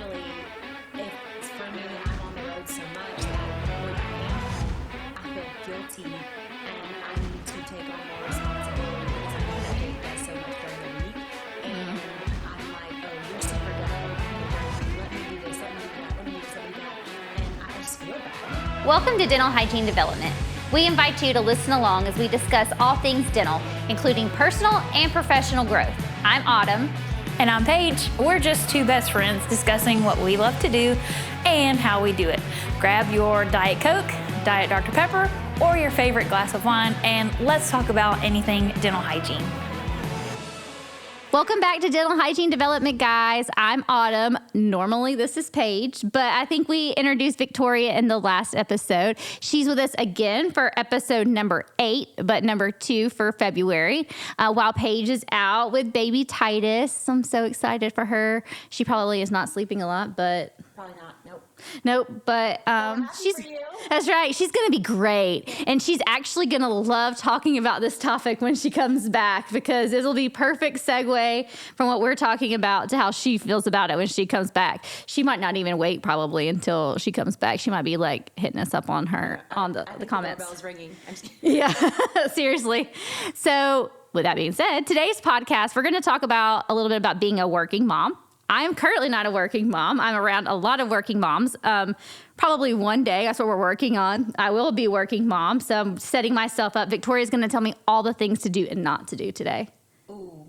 luckily, it's for me, I'm on the road so much that when I am home, I feel guilty and I need to take on more responsibility because I know that Jake does so much during the week. And I'm like, oh, you're super done. Let me do this, let me do that, let me do this, let me do that. And I just feel bad. Welcome to Dental Hygiene Development. We invite you to listen along as we discuss all things dental, including personal and professional growth. I'm Autumn. And I'm Paige. We're just two best friends discussing what we love to do and how we do it. Grab your Diet Coke, Diet Dr. Pepper, or your favorite glass of wine, and let's talk about anything dental hygiene. Welcome back to Dental Hygiene Development, guys. I'm Autumn. Normally, this is Paige, but I think we introduced Victoria in the last episode. She's with us again for episode number 8, but number 2 for February, while Paige is out with baby Titus. I'm so excited for her. She probably is not sleeping a lot, but... Probably not. Nope, but that's right. She's going to be great. And she's actually going to love talking about this topic when she comes back because it'll be perfect segue from what we're talking about to how she feels about it when she comes back. She might not even wait probably until she comes back. She might be like hitting us up on her, on the comments. The doorbell's ringing. Yeah, seriously. So with that being said, today's podcast, we're going to talk about a little bit about being a working mom. I am currently not a working mom. I'm around a lot of working moms. Probably one day, that's what we're working on. I will be working mom. So I'm setting myself up. Victoria's going to tell me all the things to do and not to do today. Ooh,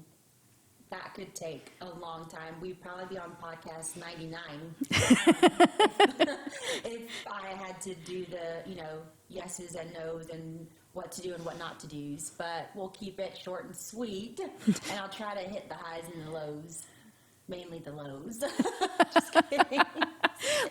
that could take a long time. We'd probably be on podcast 99 if I had to do the, yeses and nos and what to do and what not to do. But we'll keep it short and sweet, and I'll try to hit the highs and the lows. Mainly the lows. Just kidding.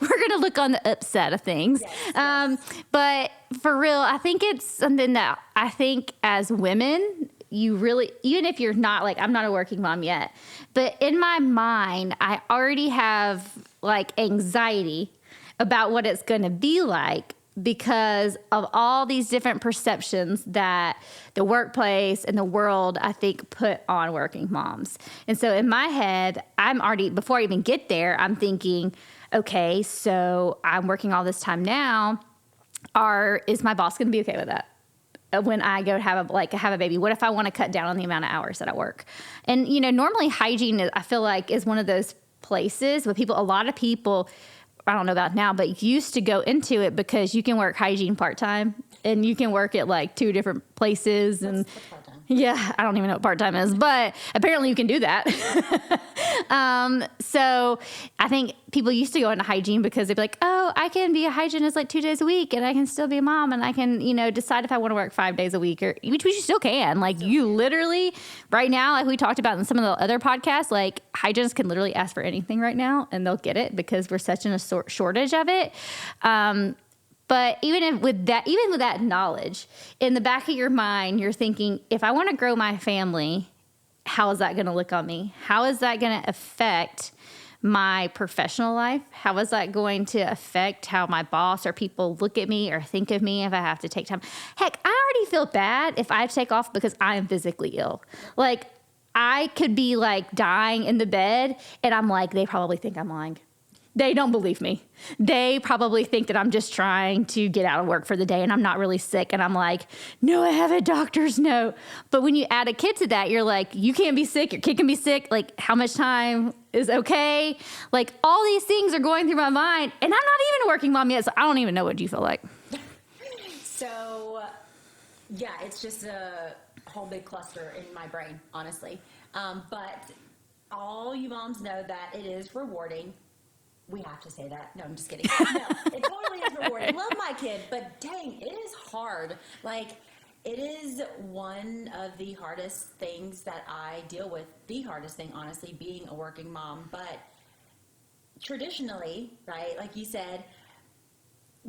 We're going to look on the upside of things. Yes. But for real, I think it's something that I think as women, you really, even if you're not like, I'm not a working mom yet, but in my mind, I already have like anxiety about what it's going to be like because of all these different perceptions that the workplace and the world, I think, put on working moms. And so in my head, I'm already, before I even get there, I'm thinking, okay, so I'm working all this time now. Is my boss going to be okay with that? When I go have a baby, what if I want to cut down on the amount of hours that I work? And, normally hygiene, I feel like, is one of those places where a lot of people, I don't know about now, but used to go into it because you can work hygiene part-time and you can work at like 2 different places. What's part-time? Yeah, I don't even know what part-time is, but apparently you can do that. So I think people used to go into hygiene because they'd be like, oh, I can be a hygienist like 2 days a week and I can still be a mom and I can, decide if I want to work 5 days a week which you still can. Like you literally right now, like we talked about in some of the other podcasts, like hygienists can literally ask for anything right now and they'll get it because we're such in a shortage of it. But even with that knowledge, in the back of your mind, you're thinking, if I want to grow my family, how is that going to look on me? How is that going to affect my professional life? How is that going to affect how my boss or people look at me or think of me if I have to take time? Heck, I already feel bad if I take off because I am physically ill. Like, I could be like dying in the bed and I'm like, they probably think I'm lying. They don't believe me. They probably think that I'm just trying to get out of work for the day and I'm not really sick. And I'm like, no, I have a doctor's note. But when you add a kid to that, you're like, you can't be sick. Your kid can be sick. Like, how much time is okay? Like, all these things are going through my mind. And I'm not even a working mom yet, so I don't even know what you feel like. So, yeah, it's just a whole big cluster in my brain, honestly. But all you moms know that it is rewarding. We have to say that. No, I'm just kidding. No, it totally is rewarding. Love my kid, but dang, it is hard. Like, it is one of the hardest things that I deal with. The hardest thing, honestly, being a working mom. But traditionally, right, like you said,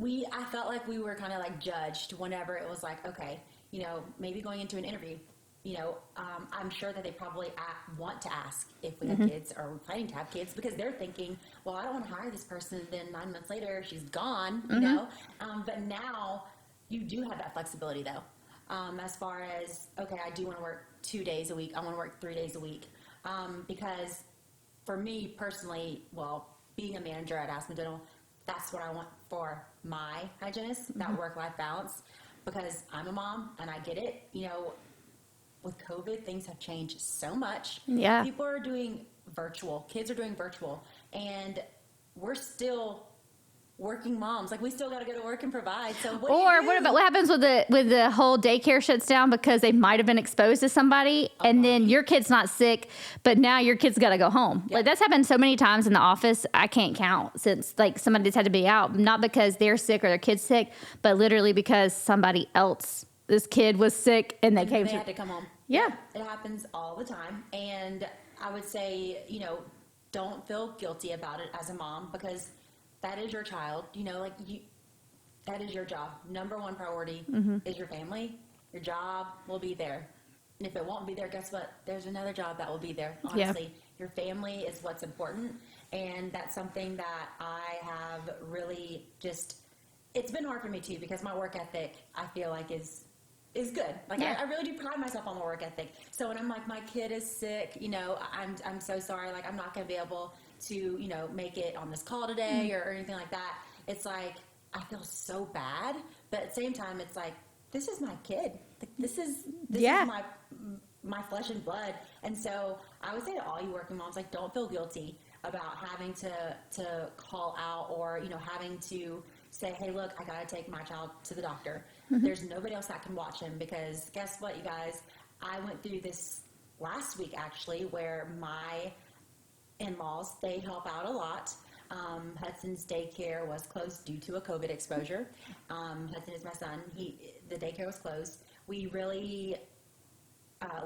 I felt like we were kind of like judged whenever it was like, okay, maybe going into an interview, I'm sure that they probably want to ask if we have kids or we're planning to have kids because they're thinking, well, I don't want to hire this person. Then 9 months later, she's gone, But now you do have that flexibility, though, as far as, okay, I do want to work 2 days a week. I want to work 3 days a week because for me personally, well, being a manager at Aspen Dental, that's what I want for my hygienist, that work-life balance, because I'm a mom and I get it. You know, with COVID, things have changed so much. Yeah. People are doing virtual. Kids are doing virtual. And we're still working moms. Like, we still got to go to work and provide. So what do you do? What happens with the whole daycare shuts down because they might have been exposed to somebody, and then your kid's not sick, but now your kid's got to go home. Yeah. Like, that's happened so many times in the office, I can't count, since like somebody's had to be out, not because they're sick or their kid's sick, but literally because somebody else, this kid was sick and they had to come home. Yeah. It happens all the time. And I would say, you know, don't feel guilty about it as a mom, because that is your child. You know, like, that is your job. Number one priority is your family. Your job will be there. And if it won't be there, guess what? There's another job that will be there. Honestly, your family is what's important. And that's something that I have really just, it's been hard for me too, because my work ethic, I feel like is good. Like, I really do pride myself on my work ethic. So when I'm like, my kid is sick, you know, I'm so sorry. Like, I'm not going to be able to, you know, make it on this call today or anything like that. It's like, I feel so bad. But at the same time, it's like, this is my kid. Like, this is my flesh and blood. And so I would say to all you working moms, like, don't feel guilty about having to call out, or, you know, having to say, hey, look, I got to take my child to the doctor. There's nobody else that can watch him, because guess what, you guys? I went through this last week, actually, where my in-laws, they help out a lot. Hudson's daycare was closed due to a COVID exposure. Hudson is my son. The daycare was closed. We really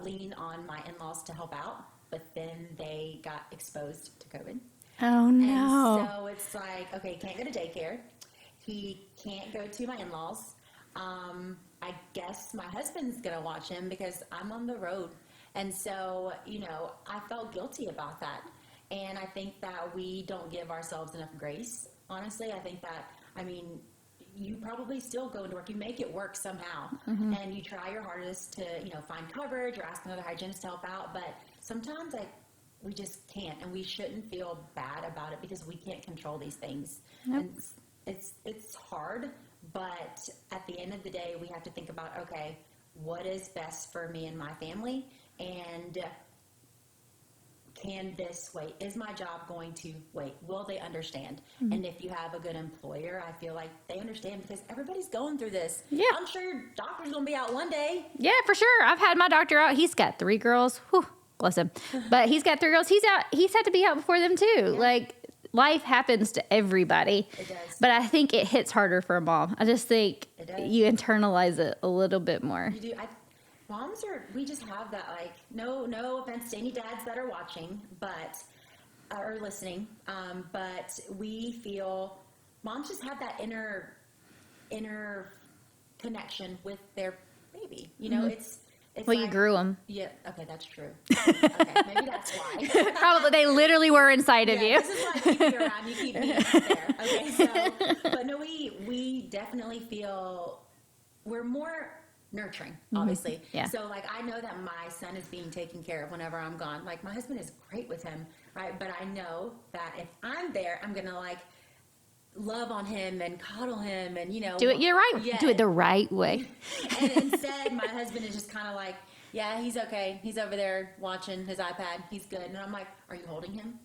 lean on my in-laws to help out, but then they got exposed to COVID. Oh, no. And so it's like, okay, can't go to daycare. He can't go to my in-laws. I guess my husband's going to watch him because I'm on the road. And so, you know, I felt guilty about that. And I think that we don't give ourselves enough grace. Honestly, I think that, I mean, you probably still go into work. You make it work somehow. And you try your hardest to, you know, find coverage or ask another hygienist to help out. But sometimes, like, we just can't. And we shouldn't feel bad about it, because we can't control these things. Nope. And it's hard. But at the end of the day, we have to think about, okay, what is best for me and my family? And can this wait? Is my job going to wait? Will they understand? And if you have a good employer, I feel like they understand, because everybody's going through this. Yeah. I'm sure your doctor's going to be out one day. Yeah, for sure. I've had my doctor out. He's got 3 girls. Whew, bless him. But he's got 3 girls. He's out. He's had to be out before them too. Yeah. Like, life happens to everybody. It does. But I think it hits harder for a mom. I just think It does. you internalize it a little bit more. You do. Moms we just have that, like, no offense to any dads that are watching, or listening, but we feel moms just have that inner connection with their baby. You know, it's Well, like, you grew them. Yeah. Okay, that's true. Okay, maybe that's why. Probably they literally were inside of you. This is why I keep you around. You keep me there. Okay, so, but no, we definitely feel we're more nurturing, obviously. Yeah. So, like, I know that my son is being taken care of whenever I'm gone. Like, my husband is great with him, right? But I know that if I'm there, I'm gonna, like, love on him and coddle him, and, you know, Do it your right. Yeah. Do it the right way. And instead, my husband is just kind of like, yeah, he's okay. He's over there watching his iPad. He's good. And I'm like, are you holding him?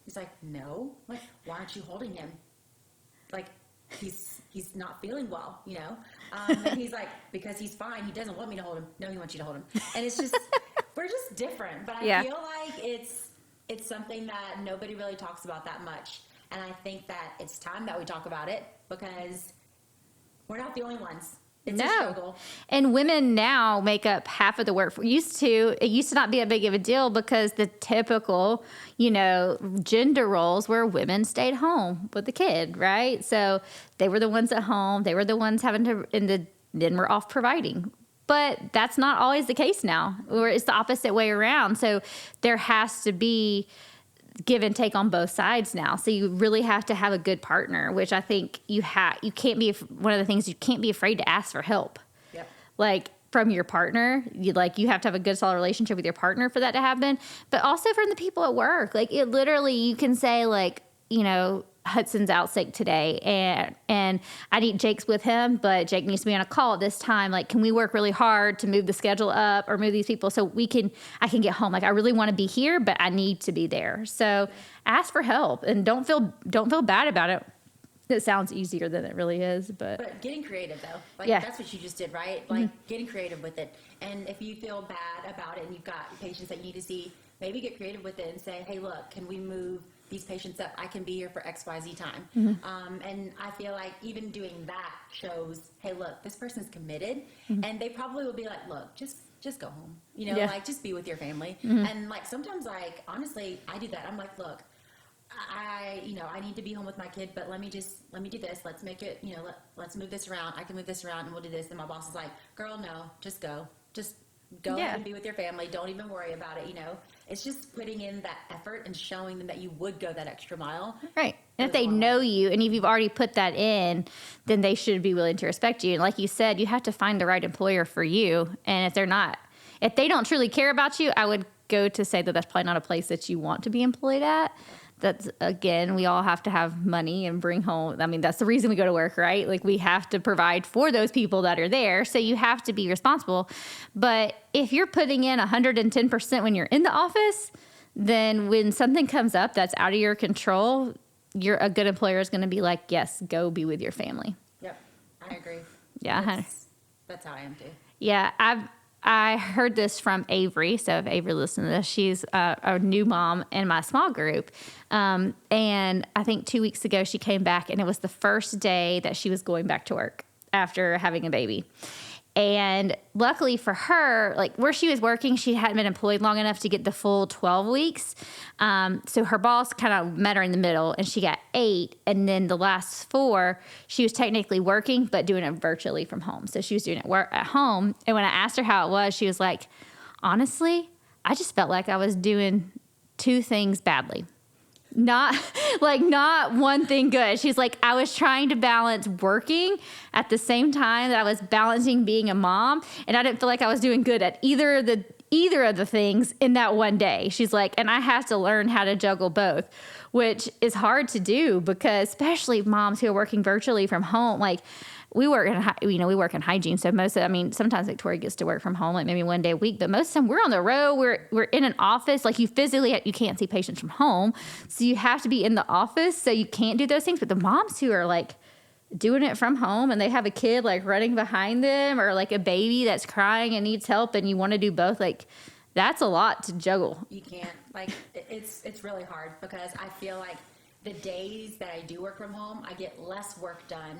He's like, no. I'm like, why aren't you holding him? Like, he's not feeling well, you know? And he's like, because he's fine. He doesn't want me to hold him. No, he wants you to hold him. And it's just, we're just different. But I feel like it's something that nobody really talks about that much. And I think that it's time that we talk about it, because we're not the only ones. It's a struggle. And women now make up half of the work. It used to not be a big of a deal, because the typical, you know, gender roles where women stayed home with the kid, right? So they were the ones at home. They were the ones having to, then we're off providing. But that's not always the case now, or it's the opposite way around. So there has to be give and take on both sides now. So you really have to have a good partner, which I think you can't be, one of the things, you can't be afraid to ask for help. Yep. Like, from your partner, you have to have a good solid relationship with your partner for that to happen, but also from the people at work. Like, it literally, you can say, like, Hudson's out sick today and Jake's with him, but Jake needs to be on a call at this time. Like, can we work really hard to move the schedule up or move these people so I can get home? Like, I really want to be here, but I need to be there. So ask for help and don't feel bad about it. It sounds easier than it really is, but getting creative though, like that's what you just did, right? Like getting creative with it. And if you feel bad about it and you've got patients that you need to see, maybe get creative with it and say, hey, look, can we move these patients up? I can be here for XYZ time. And I feel like even doing that shows, hey, look, this person's committed, and they probably will be like, look, just go home, like just be with your family. And like sometimes, like honestly, I do that. I'm like, look, I need to be home with my kid, but let me do this. Let's make it, let's move this around. I can move this around and we'll do this. And my boss is like, girl, no, just go ahead and be with your family. Don't even worry about it. It's just putting in that effort and showing them that you would go that extra mile. Right. And if they know you and if you've already put that in, then they should be willing to respect you. And like you said, you have to find the right employer for you. And if they don't truly care about you, I would go to say that that's probably not a place that you want to be employed at. That's, again, we all have to have money and bring home. I mean, that's the reason we go to work, right? Like, we have to provide for those people that are there. So you have to be responsible. But if you're putting in 110% when you're in the office, then when something comes up that's out of your control, a good employer is going to be like, yes, go be with your family. Yep, I agree. Yeah. That's how I am too. Yeah, I heard this from Avery. So if Avery listens to this, she's a new mom in my small group. And I think 2 weeks ago she came back and it was the first day that she was going back to work after having a baby. And luckily for her, like where she was working, she hadn't been employed long enough to get the full 12 weeks. So her boss kind of met her in the middle and she got 8. And then the last 4, she was technically working, but doing it virtually from home. So she was doing it at home. And when I asked her how it was, she was like, honestly, I just felt like I was doing 2 things badly. Not one thing good. She's like, I was trying to balance working at the same time that I was balancing being a mom, and I didn't feel like I was doing good at either of the things in that one day. She's like, and I have to learn how to juggle both, which is hard to do because especially moms who are working virtually from home, like we work in hygiene. So sometimes Victoria gets to work from home, like maybe one day a week, but most of the time we're on the road. We're in an office. Like you can't see patients from home. So you have to be in the office. So you can't do those things. But the moms who are like doing it from home and they have a kid like running behind them or like a baby that's crying and needs help and you want to do both, like that's a lot to juggle. You can't, like, it's really hard because I feel like the days that I do work from home, I get less work done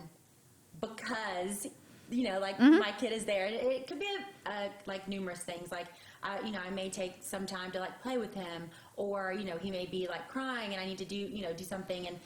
because, my kid is there. It could be like numerous things. Like, I may take some time to like play with him or, he may be like crying and I need to do something. And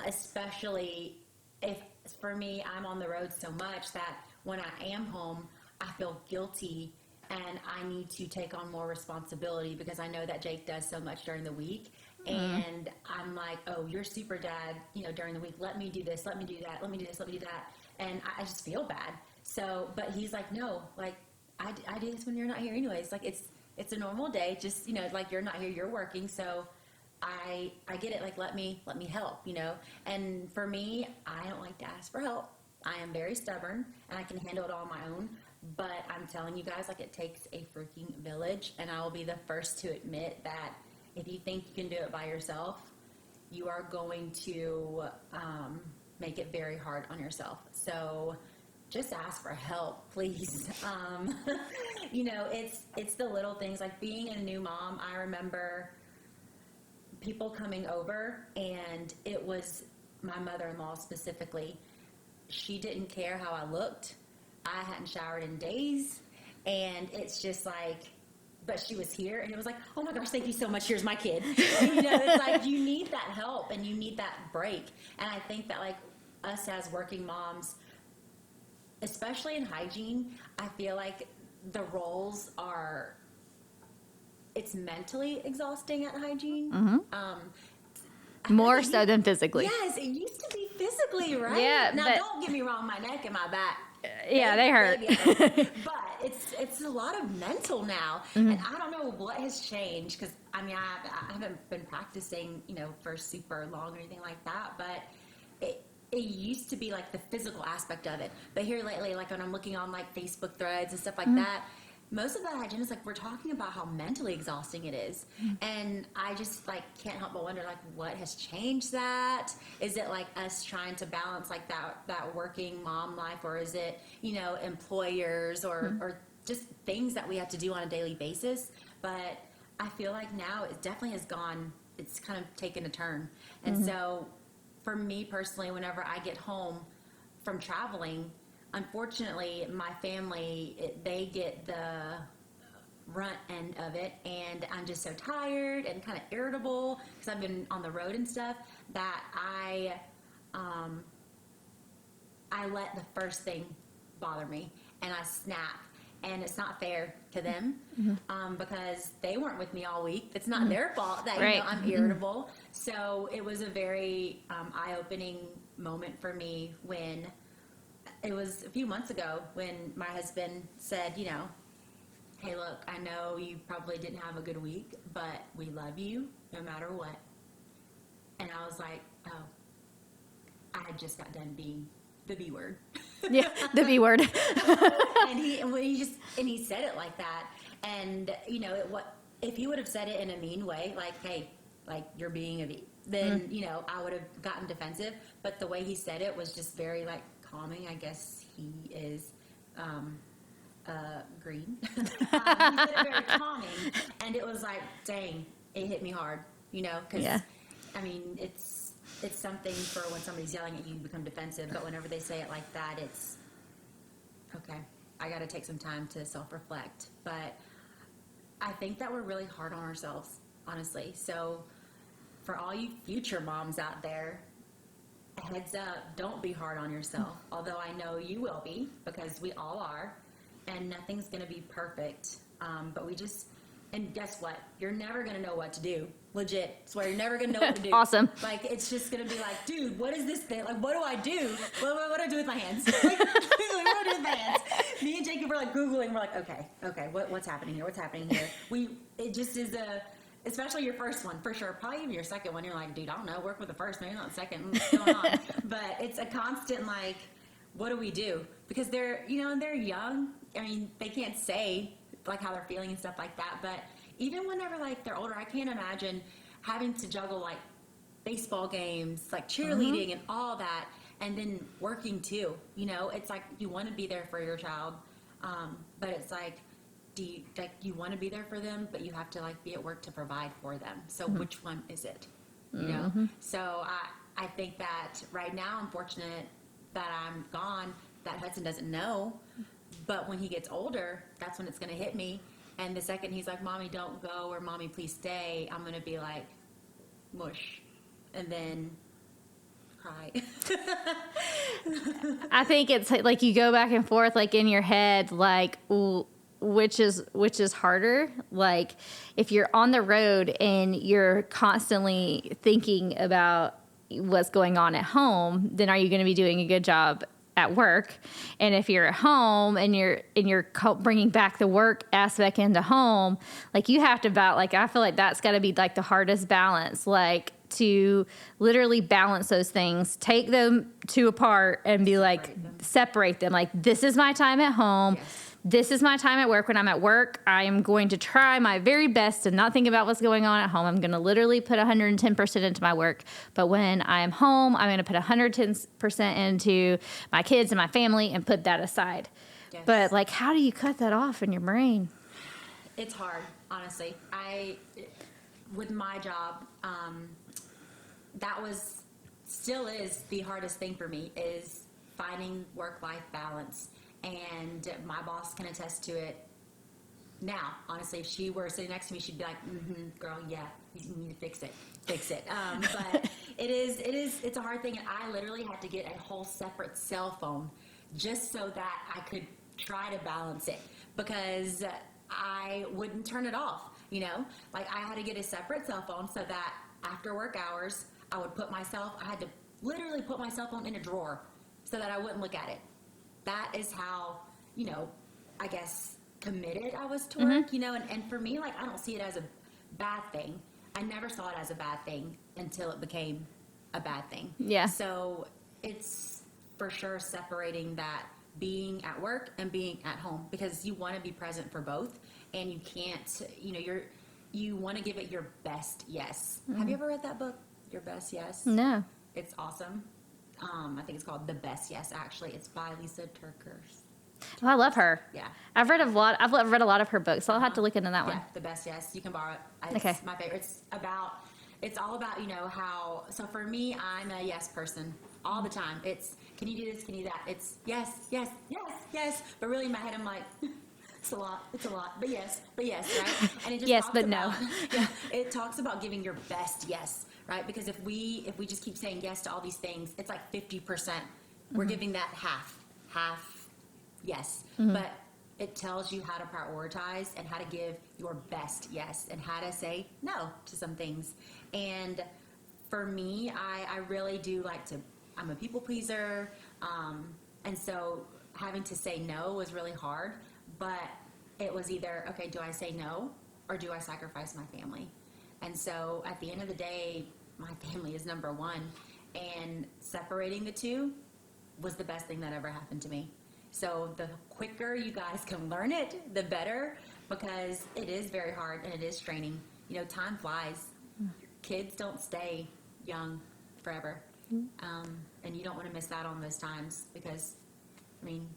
especially if for me, I'm on the road so much that when I am home, I feel guilty and I need to take on more responsibility because I know that Jake does so much during the week. And I'm like, oh, you're super dad, during the week. Let me do this. Let me do that. Let me do this. Let me do that. And I just feel bad. So, but he's like, no, like I do this when you're not here anyways. Like it's a normal day. Just, like you're not here, you're working. So I get it. Like, let me help, and for me, I don't like to ask for help. I am very stubborn and I can handle it all on my own. But I'm telling you guys, like it takes a freaking village. And I will be the first to admit that if you think you can do it by yourself, you are going to make it very hard on yourself. So just ask for help, please. It's the little things like being a new mom. I remember people coming over and it was my mother-in-law specifically. She didn't care how I looked. I hadn't showered in days. And it's just like, but she was here and it was like, oh my gosh, thank you so much. Here's my kid. It's like you need that help and you need that break. And I think that like us as working moms, especially in hygiene, I feel like the roles it's mentally exhausting at hygiene. More so than physically. Yes, it used to be physically, right? Yeah. Now, don't get me wrong, my neck and my back. Yeah, they hurt. But it's a lot of mental now, and I don't know what has changed, because I mean I haven't been practicing, for super long or anything like that, but it used to be like the physical aspect of it, but here lately, like when I'm looking on like Facebook threads and stuff like that, most of the hygienists, like, we're talking about how mentally exhausting it is. And I just, like, can't help but wonder, like, what has changed that? Is it, like, us trying to balance, like, that working mom life? Or is it, employers or just things that we have to do on a daily basis? But I feel like now it definitely has gone, it's kind of taken a turn. And so for me personally, whenever I get home from traveling, unfortunately, my family, they get the runt end of it, and I'm just so tired and kind of irritable because I've been on the road and stuff, that I let the first thing bother me, and I snap. And it's not fair to them because they weren't with me all week. It's not their fault that I'm irritable. So it was a very eye-opening moment for me when it was a few months ago when my husband said, hey, look, I know you probably didn't have a good week, but we love you no matter what. And I was like, oh, I had just got done being the B word. Yeah, the B word. and he said it like that. And, if he would have said it in a mean way, like, hey, like, you're being a B, then, I would have gotten defensive. But the way he said it was just very, like, calming. I guess he is green. He said it very calming, and it was like, dang, it hit me hard, because I mean, it's something for when somebody's yelling at you, you become defensive, but whenever they say it like that, it's okay, I got to take some time to self-reflect. But I think that we're really hard on ourselves, honestly. So for all you future moms out there, heads up, don't be hard on yourself. Although I know you will be, because we all are, and nothing's going to be perfect. But and guess what? You're never going to know what to do. Legit. Swear, you're never going to know what to do. Awesome. Like, it's just going to be like, dude, what is this thing? Like, what do I do? What do I do with my hands? Like, what do I do with my hands? Me and Jacob were like Googling. We're like, okay, what's happening here? What's happening here? It just is especially your first one, for sure. Probably even your second one, you're like, dude, I don't know, work with the first, maybe not the second. What's going on? But it's a constant, like, what do we do? Because they're young. I mean, they can't say, like, how they're feeling and stuff like that. But even whenever, like, they're older, I can't imagine having to juggle, like, baseball games, like, cheerleading and all that, and then working, too. It's like you want to be there for your child, but it's like, you want to be there for them, but you have to, like, be at work to provide for them. So which one is it? So I think that right now I'm fortunate that I'm gone, that Hudson doesn't know, but when he gets older, that's when it's going to hit me. And the second he's like, Mommy, don't go, or Mommy, please stay, I'm going to be like, mush, and then cry. I think it's like you go back and forth, like, in your head, like, which is harder. Like, if you're on the road and you're constantly thinking about what's going on at home, then are you going to be doing a good job at work? And if you're at home and you're bringing back the work aspect into home, like, you have to I feel like that's got to be, like, the hardest balance, like, to literally balance those things, take them two apart and be like, separate them. Like, this is my time at home. Yes. This is my time at work. When I'm at work, I am going to try my very best to not think about what's going on at home. I'm going to literally put 110% into my work. But when I am home, I'm going to put 110% into my kids and my family and put that aside. Yes. But, like, how do you cut that off in your brain? It's hard, honestly. With my job, that still is the hardest thing for me, is finding work-life balance. And my boss can attest to it now. Honestly, if she were sitting next to me, she'd be like, girl, yeah, you need to fix it. But it's a hard thing. And I literally had to get a whole separate cell phone just so that I could try to balance it, because I wouldn't turn it off, Like, I had to get a separate cell phone so that after work hours, I had to literally put my cell phone in a drawer so that I wouldn't look at it. That is how, I guess, committed I was to work, you know, and for me, like, I don't see it as a bad thing. I never saw it as a bad thing until it became a bad thing. Yeah. So it's for sure separating that being at work and being at home, because you want to be present for both, and you can't, you know, you want to give it your best yes. Have you ever read that book, Your Best Yes? No. It's awesome. I think it's called The Best Yes, actually. It's by Lisa Turkers. Oh, I love her. Yeah. I've read a lot of her books, so I'll have to look into that one. Yeah, The Best Yes. You can borrow it. It's Okay. my favorite. It's all about, you know, how, so for me, I'm a yes person all the time. It's, can you do this? Can you do that? It's yes, yes, yes, yes. But really in my head, I'm like, it's a lot, but yes, right? And it just Yes, talks but no. about, yeah, it talks about giving your best yes, right? Because if we just keep saying yes to all these things, it's like 50%. We're giving that half yes. But it tells you how to prioritize and how to give your best yes and how to say no to some things. And for me, I really do like to, I'm a people pleaser. And so having to say no was really hard, but it was either, okay, do I say no or do I sacrifice my family? And so at the end of the day, my family is number one, and separating the two was the best thing that ever happened to me. So the quicker you guys can learn it, the better, because it is very hard and it is straining. You know, time flies. Kids don't stay young forever. And you don't want to miss out on those times because, I mean,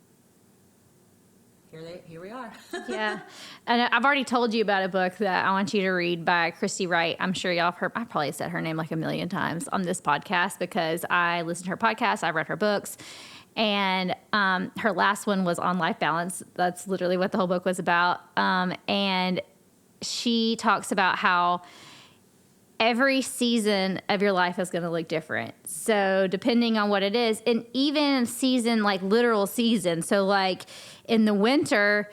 here we are. Yeah. And I've already told you about a book that I want you to read by Christy Wright. I'm sure y'all have heard, I probably said her name like a million times on this podcast because I listen to her podcast, I've read her books. And her last one was on life balance. That's literally what the whole book was about. And she talks about how every season of your life is going to look different. So depending on what it is, and even season, like literal season. So like in the winter,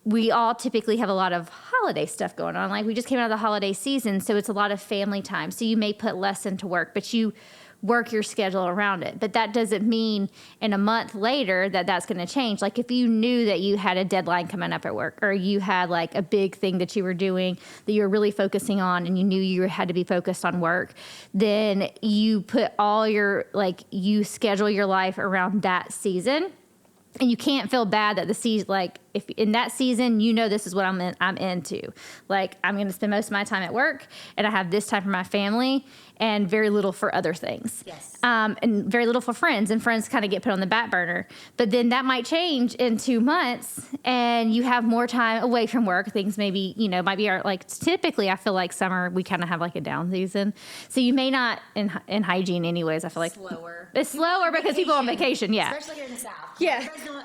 we all typically have a lot of holiday stuff going on. Like we just came out of the holiday season, so it's a lot of family time. So you may put less into work, but you work your schedule around it. But that doesn't mean in a month later that that's going to change. Like if you knew that you had a deadline coming up at work, or you had like a big thing that you were doing that you were really focusing on, and you knew you had to be focused on work, then you put all your, like you schedule your life around that season. And you can't feel bad that the season, like if in that season, you know, this is what I'm into. Like I'm going to spend most of my time at work, and I have this time for my family and very little for other things. Yes. And very little for friends, and friends kind of get put on the back burner. But then that might change in 2 months, and you have more time away from work. Things maybe, you know, might be like typically I feel like summer, we kind of have like a down season. So you may not in hygiene anyways. I feel like Slower. it's slower because people are on vacation. Yeah. Especially here in the South. Yeah. You guys know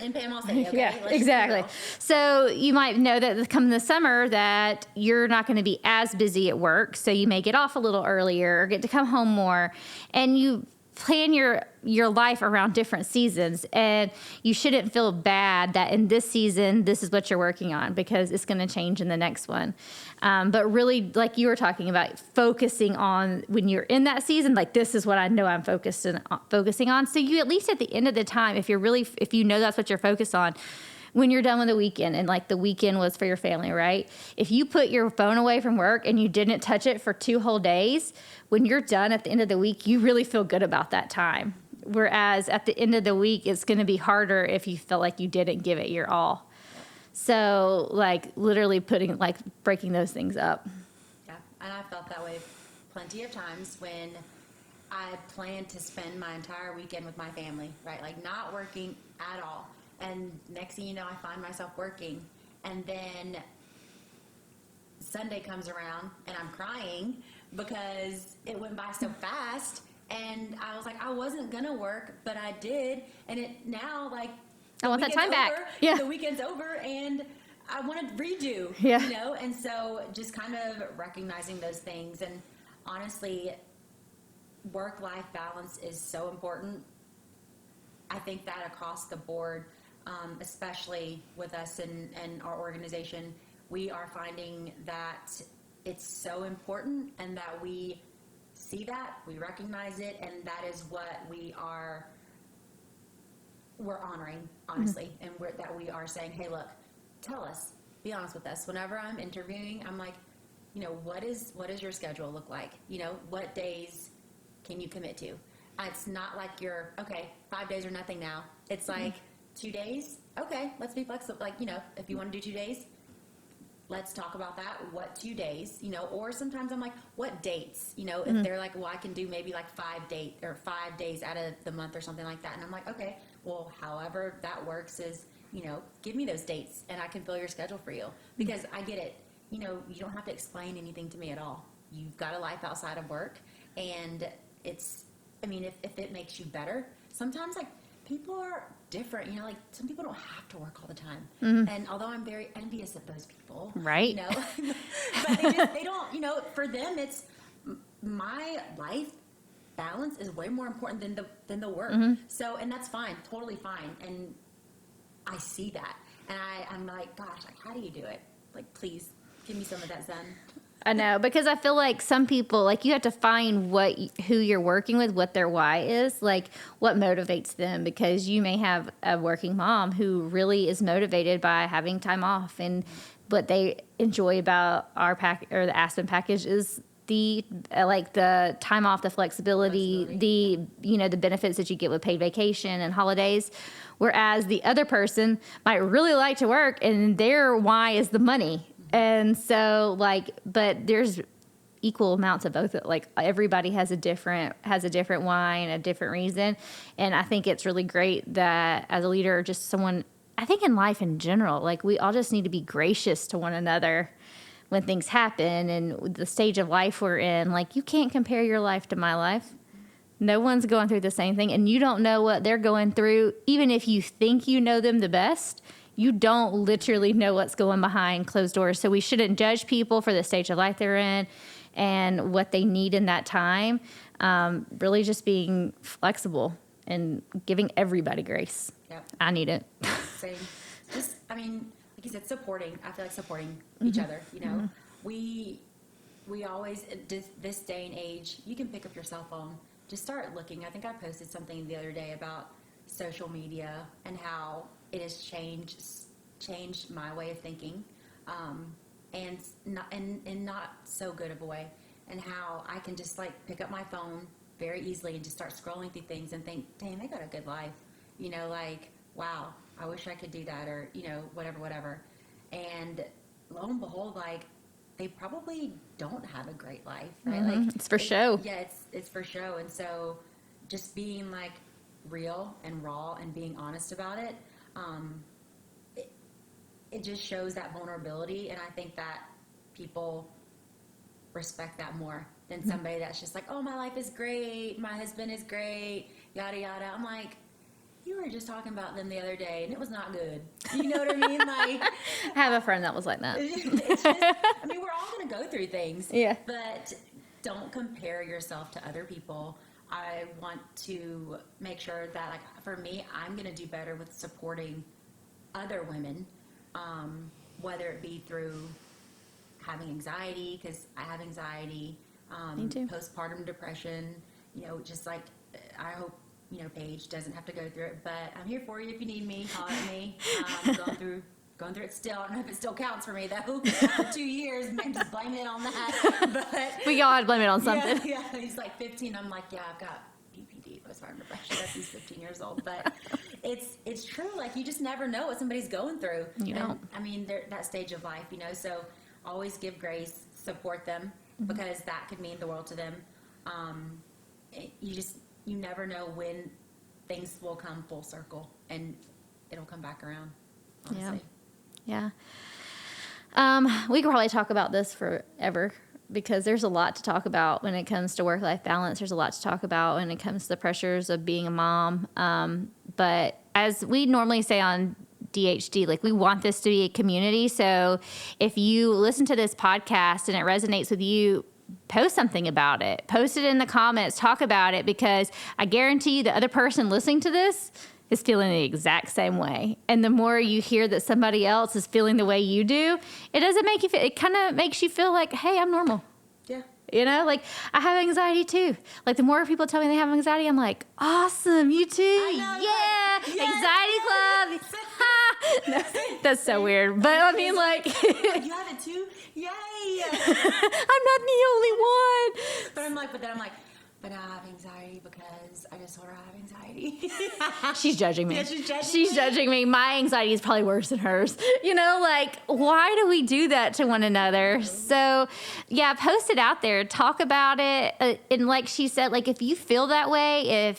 in Panama City, okay? Yeah, Let's just be exactly. real. So you might know that come the summer that you're not going to be as busy at work. So you may get off a little earlier or get to come home more. And you plan your life around different seasons. And you shouldn't feel bad that in this season, this is what you're working on, because it's going to change in the next one. But really, like you were talking about, focusing on when you're in that season, like this is what I know I'm focusing on. So you at least at the end of the time, if you know that's what you're focused on, when you're done with the weekend, and like the weekend was for your family, right? If you put your phone away from work and you didn't touch it for 2 whole days, when you're done at the end of the week, you really feel good about that time. Whereas at the end of the week, it's going to be harder if you felt like you didn't give it your all. So like literally breaking those things up. Yeah, and I felt that way plenty of times when I planned to spend my entire weekend with my family, right? Like not working at all. And next thing you know, I find myself working. And then Sunday comes around and I'm crying because it went by so fast. And I was like, I wasn't going to work, but I did. And it now, like, I want that time back. Yeah. The weekend's over and I want to redo, Yeah. you know? And so just kind of recognizing those things. And honestly, work-life balance is so important. I think that across the board, especially with us and our organization, we are finding that it's so important, and that we see that, we recognize it, and that is what we're honoring, honestly, and that we are saying, hey, look, tell us, be honest with us. Whenever I'm interviewing, I'm like, what is your schedule look like? What days can you commit to? It's not like you're, okay, 5 days or nothing now. It's like 2 days. Okay, let's be flexible. Like, if you want to do 2 days, let's talk about that. What 2 days, or sometimes I'm like, what dates, if they're like, well, I can do maybe like 5 days out of the month or something like that. And I'm like, okay, well, however that works is, give me those dates and I can fill your schedule for you, because I get it. You don't have to explain anything to me at all. You've got a life outside of work, and if it makes you better, sometimes like people are different, like some people don't have to work all the time. And although I'm very envious of those people, right? But they don't, for them, it's my life balance is way more important than the work. So, and that's fine, totally fine. And I see that, and I'm like, gosh, like, how do you do it? Like, please give me some of that Zen. I know, because I feel like some people, like, you have to find who you're working with, what their why is, like what motivates them, because you may have a working mom who really is motivated by having time off, and what they enjoy about our the Aspen package is the time off, the flexibility, the benefits that you get with paid vacation and holidays. Whereas the other person might really like to work, and their why is the money. And so, but there's equal amounts of both. Like, everybody has a different why and a different reason. And I think it's really great that as a leader, just someone, I think in life in general, like, we all just need to be gracious to one another when things happen and the stage of life we're in. Like, you can't compare your life to my life. No one's going through the same thing, and you don't know what they're going through. Even if you think you know them the best, you don't literally know what's going behind closed doors. So we shouldn't judge people for the stage of life they're in and what they need in that time. Really just being flexible and giving everybody grace. Yep. I need it. Same. Just, like you said, supporting. I feel like supporting each other. We always, this day and age, you can pick up your cell phone. Just start looking. I think I posted something the other day about social media and how it has changed my way of thinking, and not so good of a way, and how I can just like pick up my phone very easily and just start scrolling through things and think, dang, they got a good life, like, wow, I wish I could do that, or whatever, and lo and behold, like, they probably don't have a great life, right? Like, it's for show. Yeah, it's for show, and so just being like real and raw and being honest about it. It just shows that vulnerability, and I think that people respect that more than somebody that's just like, oh, my life is great, my husband is great, yada yada. I'm like, you were just talking about them the other day, and it was not good. You know what I mean? Like, I have a friend that was like that. It's just, we're all going to go through things. Yeah. But don't compare yourself to other people. I want to make sure that, like, for me, I'm going to do better with supporting other women, whether it be through having anxiety, because I have anxiety, Me too. postpartum depression, just like, I hope, Paige doesn't have to go through it, but I'm here for you if you need me, holler at me. I'm going through it still. I don't know if it still counts for me, though. For 2 years, maybe just blame it on that. But We all had to blame it on something. Yeah, he's like 15. I'm like, yeah, I've got PPD, postpartum depression. He's 15 years old. But it's true. Like, you just never know what somebody's going through. You don't. They're that stage of life, so always give grace, support them, because that could mean the world to them. You never know when things will come full circle, and it'll come back around, honestly. Yeah. We could probably talk about this forever, because there's a lot to talk about when it comes to work-life balance. There's a lot to talk about when it comes to the pressures of being a mom. But as we normally say on DHD, like, we want this to be a community. So if you listen to this podcast and it resonates with you, post something about it. Post it in the comments. Talk about it, because I guarantee you the other person listening to this is feeling the exact same way. And the more you hear that somebody else is feeling the way you do, it doesn't make you feel, it kind of makes you feel like, hey, I'm normal. Yeah. You know, like I have anxiety too. Like the more people tell me they have anxiety, I'm like, awesome, you too. know, Yeah, yes, anxiety club. No, that's so weird. But I mean, like, You have it too? Yay! I'm not the only one. But then I'm like, but I have anxiety because I just told her I have anxiety. She's judging me. Yeah, she's judging She's me. judging me. My anxiety is probably worse than hers. You know, like, why do we do that to one another? So, yeah, post it out there. Talk about it. And like she said, like, if you feel that way,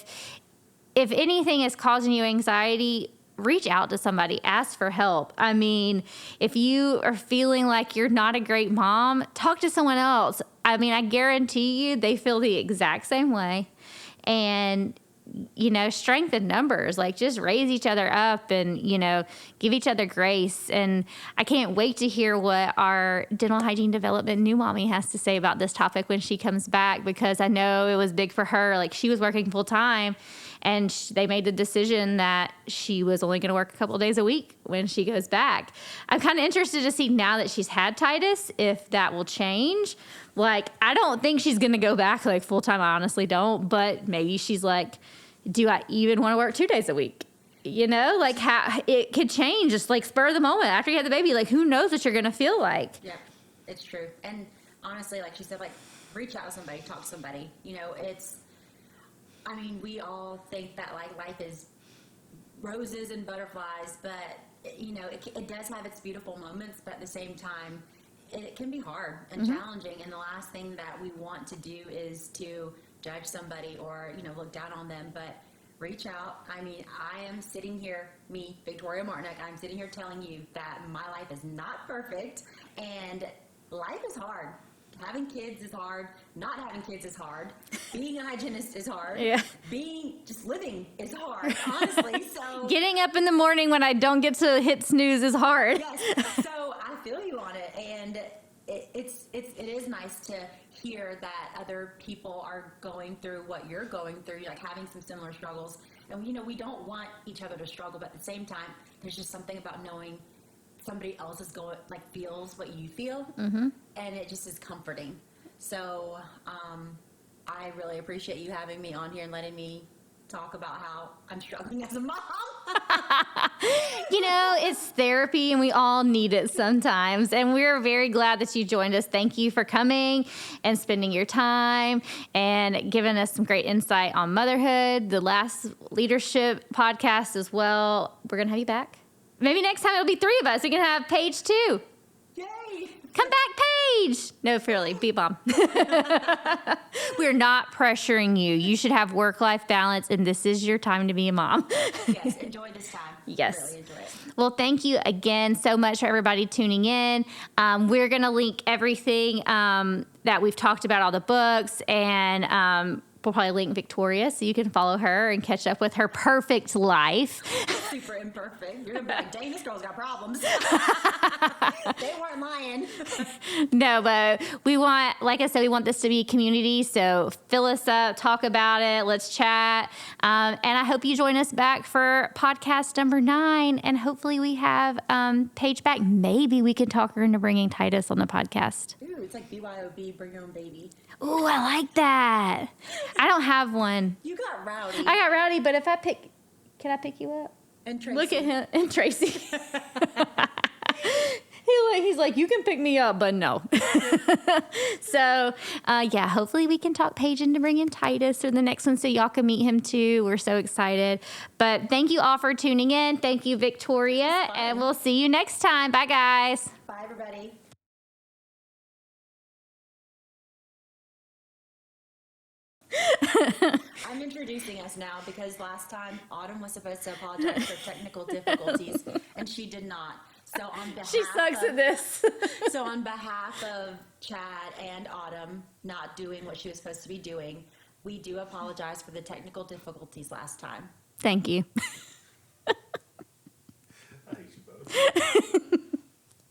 if anything is causing you anxiety, reach out to somebody, ask for help. I mean, if you are feeling like you're not a great mom, talk to someone else. I mean, I guarantee you they feel the exact same way. And, you know, strength in numbers, like just raise each other up and, you know, give each other grace. And I can't wait to hear what our dental hygiene development new mommy has to say about this topic when she comes back, because I know it was big for her. Like she was working full time. And they made the decision that she was only going to work a couple of days a week when she goes back. I'm kind of interested to see now that she's had Titus, if that will change. Like, I don't think she's going to go back like full time. I honestly don't. But maybe she's like, do I even want to work 2 days a week? You know, like how it could change, just like spur of the moment after you have the baby. Like, who knows what you're going to feel like? Yeah, it's true. And honestly, like she said, like reach out to somebody, talk to somebody. You know, I mean, we all think that like life is roses and butterflies, but you know, it does have its beautiful moments, but at the same time, it can be hard and challenging. And the last thing that we want to do is to judge somebody or, you know, look down on them, but reach out. I mean, I am sitting here, me, Victoria Martinec, I'm sitting here telling you that my life is not perfect and life is hard. Having kids is hard. Not having kids is hard. Being a hygienist is hard. Yeah. Just living is hard, honestly. So Getting up in the morning when I don't get to hit snooze is hard. yes. So I feel you on it, and it is nice to hear that other people are going through what you're going through, like having some similar struggles. And you know, we don't want each other to struggle, but at the same time, there's just something about knowing somebody else is going, like, feels what you feel, and it just is comforting. So I really appreciate you having me on here and letting me talk about how I'm struggling as a mom. You know, it's therapy and we all need it sometimes. And we're very glad that you joined us. Thank you for coming and spending your time and giving us some great insight on motherhood, the last leadership podcast as well. We're going to have you back. Maybe next time it'll be 3 of us. We can have Paige too. Yay! Come back, Paige. No, fairly, be a mom. We're not pressuring you. You should have work-life balance, and this is your time to be a mom. Yes, enjoy this time. Yes. Really enjoy it. Well, thank you again so much for everybody tuning in. We're going to link everything that we've talked about, all the books, and we'll probably link Victoria so you can follow her and catch up with her perfect life. Super imperfect. You're gonna be like, dang, this girl's got problems. They weren't lying. No, but we want, like I said, we want this to be a community. So fill us up, talk about it, let's chat. And I hope you join us back for podcast number 9. And hopefully we have Paige back. Maybe we can talk her into bringing Titus on the podcast. Ooh, it's like BYOB, bring your own baby. Ooh, I like that. I don't have one. You got Rowdy. I got Rowdy, but if I pick, can I pick you up? And Tracy. Look at him and Tracy. He's like, you can pick me up, but no. So, yeah, hopefully we can talk Paige into bringing Titus for the next one so y'all can meet him too. We're so excited. But thank you all for tuning in. Thank you, Victoria. And we'll see you next time. Bye, guys. Bye, everybody. I'm introducing us now because last time Autumn was supposed to apologize for technical difficulties and she did not. So on behalf She sucks at this. So on behalf of Chad and Autumn not doing what she was supposed to be doing, we do apologize for the technical difficulties last time. Thank you. I hate you both.